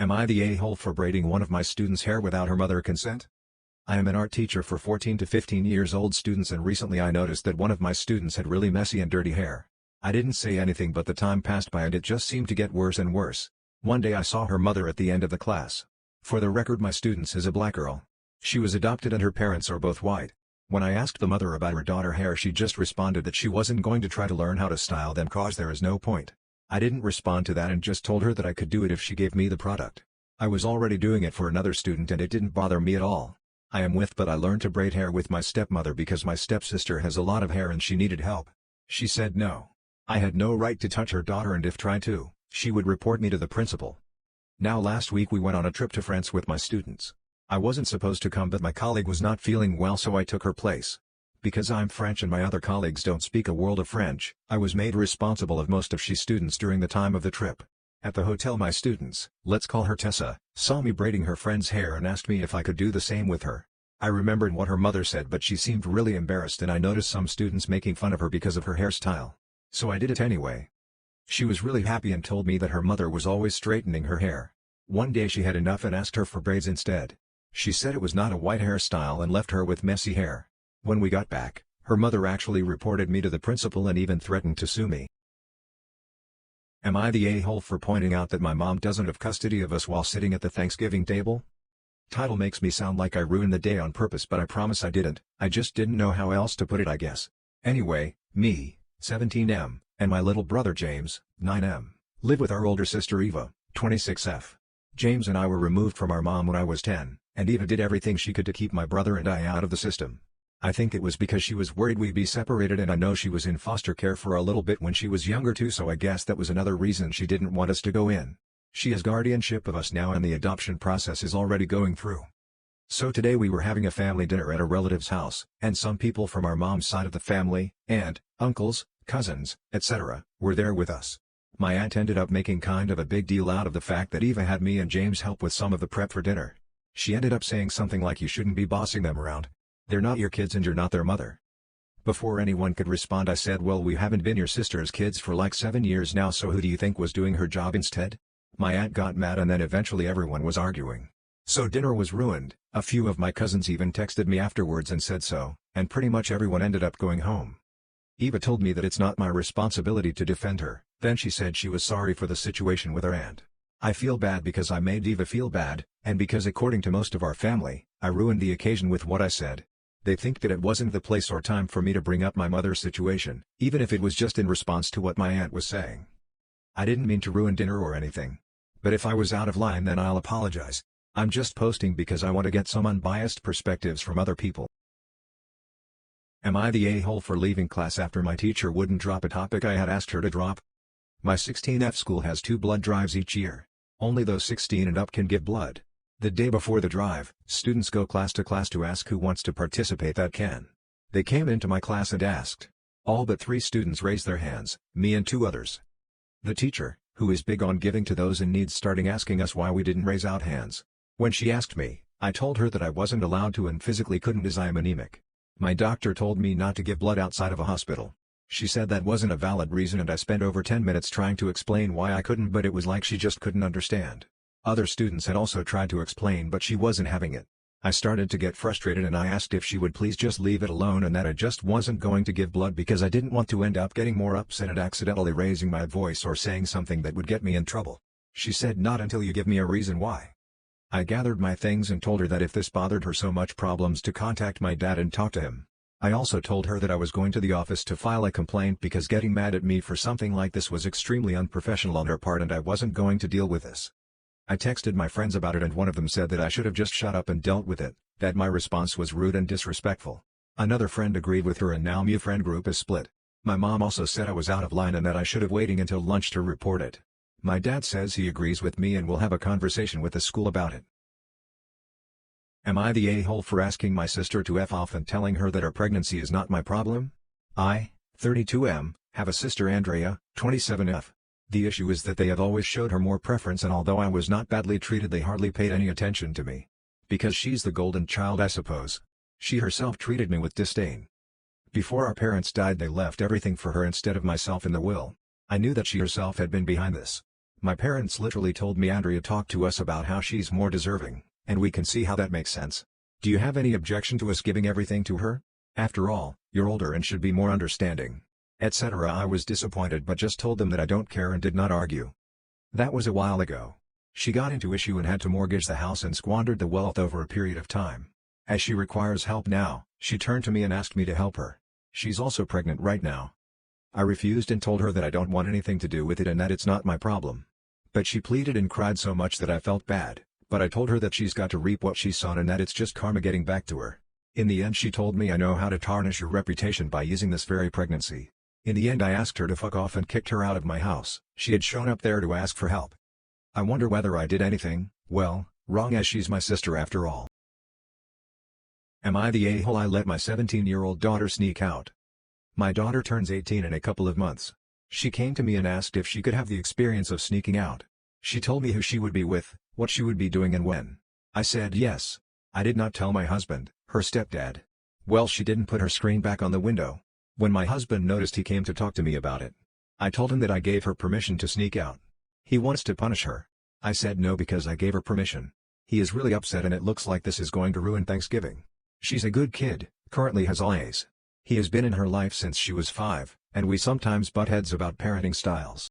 Am I the a-hole for braiding one of my students' hair without her mother consent? I am an art teacher for 14 to 15 years old students, and recently I noticed that one of my students had really messy and dirty hair. I didn't say anything, but the time passed by and it just seemed to get worse and worse. One day I saw her mother at the end of the class. For the record, my student is a black girl. She was adopted and her parents are both white. When I asked the mother about her daughter's hair, she just responded that she wasn't going to try to learn how to style them cause there is no point. I didn't respond to that and just told her that I could do it if she gave me the product. I was already doing it for another student and it didn't bother me at all. I am with, but I learned to braid hair with my stepmother because my stepsister has a lot of hair and she needed help. She said no. I had no right to touch her daughter, and if tried to, she would report me to the principal. Now last week we went on a trip to France with my students. I wasn't supposed to come, but my colleague was not feeling well, so I took her place. Because I'm French and my other colleagues don't speak a world of French, I was made responsible of most of she students during the time of the trip. At the hotel, my students, let's call her Tessa, saw me braiding her friend's hair and asked me if I could do the same with her. I remembered what her mother said, but she seemed really embarrassed, and I noticed some students making fun of her because of her hairstyle. So I did it anyway. She was really happy and told me that her mother was always straightening her hair. One day she had enough and asked her for braids instead. She said it was not a white hairstyle and left her with messy hair. When we got back, her mother actually reported me to the principal and even threatened to sue me. Am I the a-hole for pointing out that my mom doesn't have custody of us while sitting at the Thanksgiving table? Title makes me sound like I ruined the day on purpose, but I promise I didn't. I just didn't know how else to put it, I guess. Anyway, me, 17M, and my little brother James, 9M, live with our older sister Eva, 26F. James and I were removed from our mom when I was 10, and Eva did everything she could to keep my brother and I out of the system. I think it was because she was worried we'd be separated, and I know she was in foster care for a little bit when she was younger too, so I guess that was another reason she didn't want us to go in. She has guardianship of us now and the adoption process is already going through. So today we were having a family dinner at a relative's house, and some people from our mom's side of the family, aunt, uncles, cousins, etc., were there with us. My aunt ended up making kind of a big deal out of the fact that Eva had me and James help with some of the prep for dinner. She ended up saying something like, "You shouldn't be bossing them around. They're not your kids and you're not their mother." Before anyone could respond, I said, "Well, we haven't been your sister's kids for like 7 years now, so who do you think was doing her job instead?" My aunt got mad and then eventually everyone was arguing. So dinner was ruined. A few of my cousins even texted me afterwards and said so, and pretty much everyone ended up going home. Eva told me that it's not my responsibility to defend her. Then she said she was sorry for the situation with her aunt. I feel bad because I made Eva feel bad, and because according to most of our family, I ruined the occasion with what I said. They think that it wasn't the place or time for me to bring up my mother's situation, even if it was just in response to what my aunt was saying. I didn't mean to ruin dinner or anything. But if I was out of line, then I'll apologize. I'm just posting because I want to get some unbiased perspectives from other people. Am I the a-hole for leaving class after my teacher wouldn't drop a topic I had asked her to drop? My 16F school has 2 blood drives each year. Only those 16 and up can give blood. The day before the drive, students go class to ask who wants to participate that can. They came into my class and asked. All but 3 students raised their hands, me and 2 others. The teacher, who is big on giving to those in need, started asking us why we didn't raise out hands. When she asked me, I told her that I wasn't allowed to and physically couldn't as I am anemic. My doctor told me not to give blood outside of a hospital. She said that wasn't a valid reason, and I spent over 10 minutes trying to explain why I couldn't, but it was like she just couldn't understand. Other students had also tried to explain, but she wasn't having it. I started to get frustrated and I asked if she would please just leave it alone and that I just wasn't going to give blood because I didn't want to end up getting more upset and accidentally raising my voice or saying something that would get me in trouble. She said, "Not until you give me a reason why." I gathered my things and told her that if this bothered her so much problems to contact my dad and talk to him. I also told her that I was going to the office to file a complaint because getting mad at me for something like this was extremely unprofessional on her part and I wasn't going to deal with this. I texted my friends about it and one of them said that I should have just shut up and dealt with it, that my response was rude and disrespectful. Another friend agreed with her and now my friend group is split. My mom also said I was out of line and that I should have waited until lunch to report it. My dad says he agrees with me and will have a conversation with the school about it. Am I the a-hole for asking my sister to F off and telling her that her pregnancy is not my problem? I, 32M, have a sister Andrea, 27F. The issue is that they have always showed her more preference, and although I was not badly treated, they hardly paid any attention to me. Because she's the golden child, I suppose. She herself treated me with disdain. Before our parents died, they left everything for her instead of myself in the will. I knew that she herself had been behind this. My parents literally told me Andrea talked to us about how she's more deserving, and we can see how that makes sense. Do you have any objection to us giving everything to her? After all, you're older and should be more understanding. Etc. I was disappointed but just told them that I don't care and did not argue. That was a while ago. She got into issue and had to mortgage the house and squandered the wealth over a period of time. As she requires help now, she turned to me and asked me to help her. She's also pregnant right now. I refused and told her that I don't want anything to do with it and that it's not my problem. But she pleaded and cried so much that I felt bad, but I told her that she's got to reap what she's sown and that it's just karma getting back to her. In the end she told me I know how to tarnish your reputation by using this very pregnancy. In the end I asked her to fuck off and kicked her out of my house. She had shown up there to ask for help. I wonder whether I did anything, well, wrong as she's my sister after all. Am I the a-hole I let my 17-year-old daughter sneak out? My daughter turns 18 in a couple of months. She came to me and asked if she could have the experience of sneaking out. She told me who she would be with, what she would be doing and when. I said yes. I did not tell my husband, her stepdad. Well, she didn't put her screen back on the window. When my husband noticed, he came to talk to me about it. I told him that I gave her permission to sneak out. He wants to punish her. I said no because I gave her permission. He is really upset and it looks like this is going to ruin Thanksgiving. She's a good kid, currently has all A's. He has been in her life since she was 5, and we sometimes butt heads about parenting styles.